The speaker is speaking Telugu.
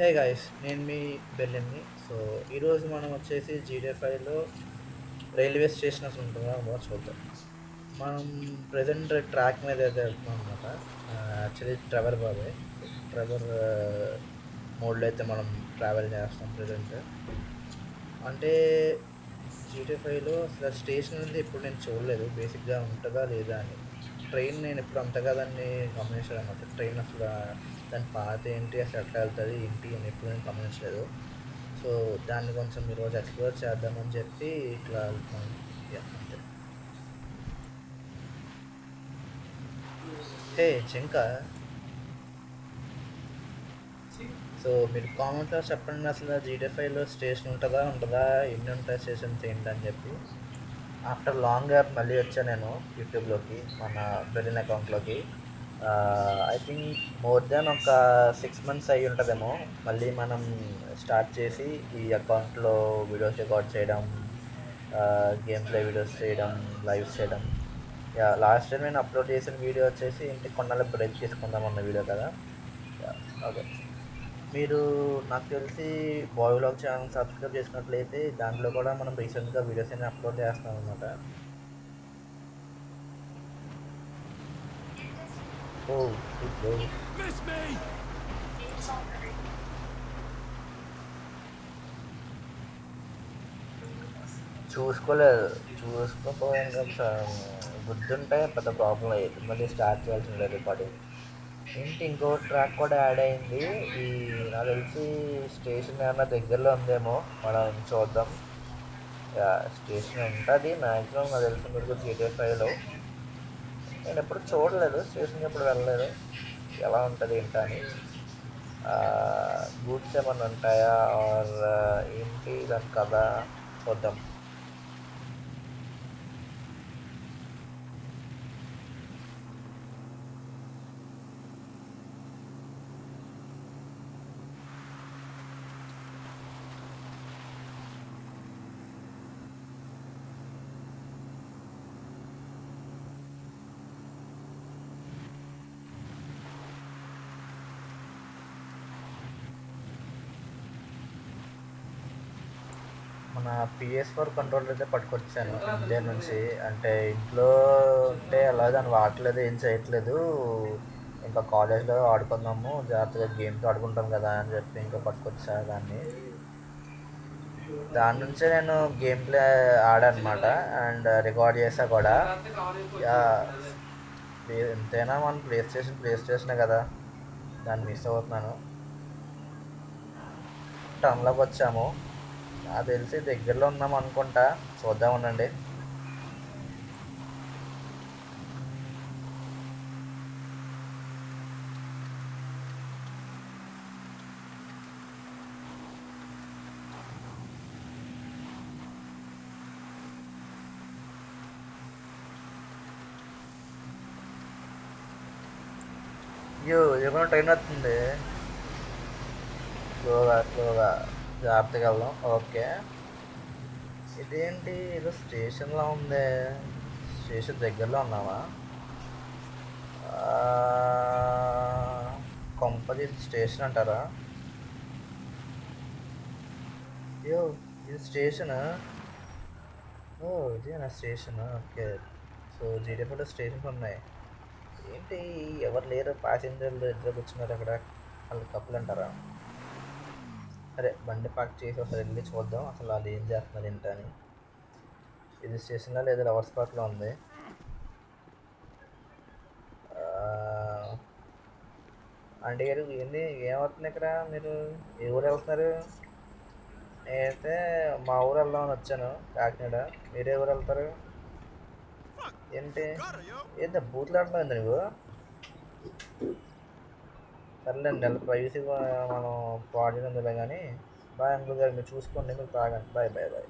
హే గైస్, నేను మీ బెల్లిని. సో ఈరోజు మనం వచ్చేసి జీడిఎఫ్ఐలో రైల్వే స్టేషన్ అసలు ఉంటుందా ఉందో చూద్దాం. మనం ప్రజెంట్ ట్రాక్ మీద అయితే వెళ్తున్నాం అనమాట. యాక్చువల్లీ ట్రెవర్ బాబే, ట్రెవర్ మోడ్లో అయితే మనం ట్రావెల్ చేస్తాం ప్రజెంట్. అంటే జీటీఎఫ్ఐలో అసలు స్టేషన్ అనేది ఎప్పుడు నేను చూడలేదు, బేసిక్గా ఉంటుందా లేదా అని. ట్రైన్ నేను ఎప్పుడు అంతగా దాన్ని గమనించలేదు అనమాట. ట్రైన్ అసలు దాని పాత ఏంటి, అసలు ఎట్లా వెళ్తుంది ఏంటి అని ఎప్పుడు నేను గమనించలేదు. సో దాన్ని కొంచెం ఈరోజు ఎక్స్ప్లోర్ చేద్దామని చెప్పి ఇట్లా వెళ్తున్నాను. అంతే. హే జింక, సో మీరు కామెంట్లో చెప్పండి, అసలు జీటీఎఫ్ఐలో స్టేషన్ ఉంటుందా ఉంటుందా, ఎన్ని ఉంటాయి స్టేషన్స్ ఏంటని చెప్పి. ఆఫ్టర్ లాంగ్ గ్యాప్ మళ్ళీ వచ్చా నేను యూట్యూబ్లోకి, మన బెలిన్ అకౌంట్లోకి. ఐ థింక్ మోర్ దెన్ ఒక 6 months అయ్యి ఉంటుందేమో మళ్ళీ మనం స్టార్ట్ చేసి ఈ అకౌంట్లో వీడియోస్ రికార్డ్ చేయడం, గేమ్ ప్లే వీడియోస్ చేయడం, లైవ్స్ చేయడం. లాస్ట్ టైం నేను అప్లోడ్ చేసిన వీడియో వచ్చేసి ఇంటికి కొన్నాళ్ళ బ్రేక్ తీసుకుందాం అన్న వీడియో కదా. ఓకే, మీరు నాకు తెలిసి బాయ్ వ్లాగ్ ఛానల్ సబ్స్క్రైబ్ చేసినట్లయితే దాంట్లో కూడా మనం రీసెంట్గా వీడియోస్ అన్ని అప్లోడ్ చేస్తాం అనమాట. ఓ Miss me! చూసుకోలేదు, చూసుకోపోయాను కదా సార్. గుర్తుంటే పెద్ద ప్రాబ్లం అయ్యేది, మళ్ళీ స్టార్ట్ చేయాల్సి ఉండేది రికార్డింగ్. ఏంటి ఇంకో ట్రాక్ కూడా యాడ్ అయింది. ఈ నాకు తెలిసి స్టేషన్ ఏమన్నా దగ్గరలో ఉందేమో, మనం చూద్దాం. స్టేషన్ ఉంటుంది మ్యాక్సిమం నాకు తెలిసిన వరకు జీటీఎఫ్ఐలో. నేను ఎప్పుడు చూడలేదు, స్టేషన్కి ఎప్పుడు వెళ్ళలేదు, ఎలా ఉంటుంది ఏంటా అని. గూడ్స్ ఏమన్నా ఉంటాయా ఆర్ ఏంటి దాని కథ చూద్దాం. మన PS4 కంట్రోలర్ అయితే పట్టుకొచ్చాను ఇండియా నుంచి. అంటే ఇంట్లో ఉంటే అలా దాన్ని వాడలేదు, ఏం చేయట్లేదు. ఇంకా కాలేజ్లో ఆడుకుందాము, జాగ్రత్తగా గేమ్స్ ఆడుకుంటాం కదా అని చెప్పి ఇంకా పట్టుకొచ్చా దాన్ని. దాని నుంచే నేను గేమ్ ప్లే ఆడానమాట అండ్ రికార్డ్ చేసా కూడా. ఎంతైనా మన ప్లే స్టేషనే కదా, దాన్ని మిస్ అవుతున్నాను. టౌన్లోకి వచ్చాము, నాకు తెలిసి దగ్గరలో ఉన్నాం అనుకుంటా, చూద్దాం ఉండండి. అయ్యో ఎక్కడ ట్రైన్ వస్తుంది, స్లోగా జాగ్రత్తగా వెళ్దాం. ఓకే, ఇదేంటి ఏదో స్టేషన్లో ఉంది, స్టేషన్ దగ్గరలో ఉన్నావా? కొంపది స్టేషన్ అంటారా? అయ్యో ఇది స్టేషన్. ఓ ఇదే నా స్టేషన్. ఓకే, సో జీడిఎఫ్లో స్టేషన్స్ ఉన్నాయి. ఏంటి ఎవరు లేరు, ప్యాసింజర్లు ఇద్దరు కూర్చున్నారు అక్కడ, వాళ్ళు కప్పులు అంటారా? సరే బండి పార్క్ చేసి ఒకసారి వెళ్ళి చూద్దాం అసలు వాళ్ళు ఏం చేస్తున్నారు ఏంటని. ఇది స్టేషన్లో లేదా లవర్స్ పార్క్లో ఉంది. ఆంటీ గారు ఏంది ఏమవుతుంది ఇక్కడ, మీరు ఏ ఊరు వెళ్తున్నారు? నేనైతే మా ఊరు వెళ్దామని వచ్చాను, కాకినాడ. మీరే ఊరు వెళ్తారు ఏంటి? ఏంటి బూతులు ఆడుతున్నావు నువ్వు? సర్లేండి, నెల ప్రైవసీ మనం పాడు చేయడం కానీ. బాయ్ అంకుల్ గారు, మీరు చూసుకోండి, మీరు తాగండి. Bye bye bye.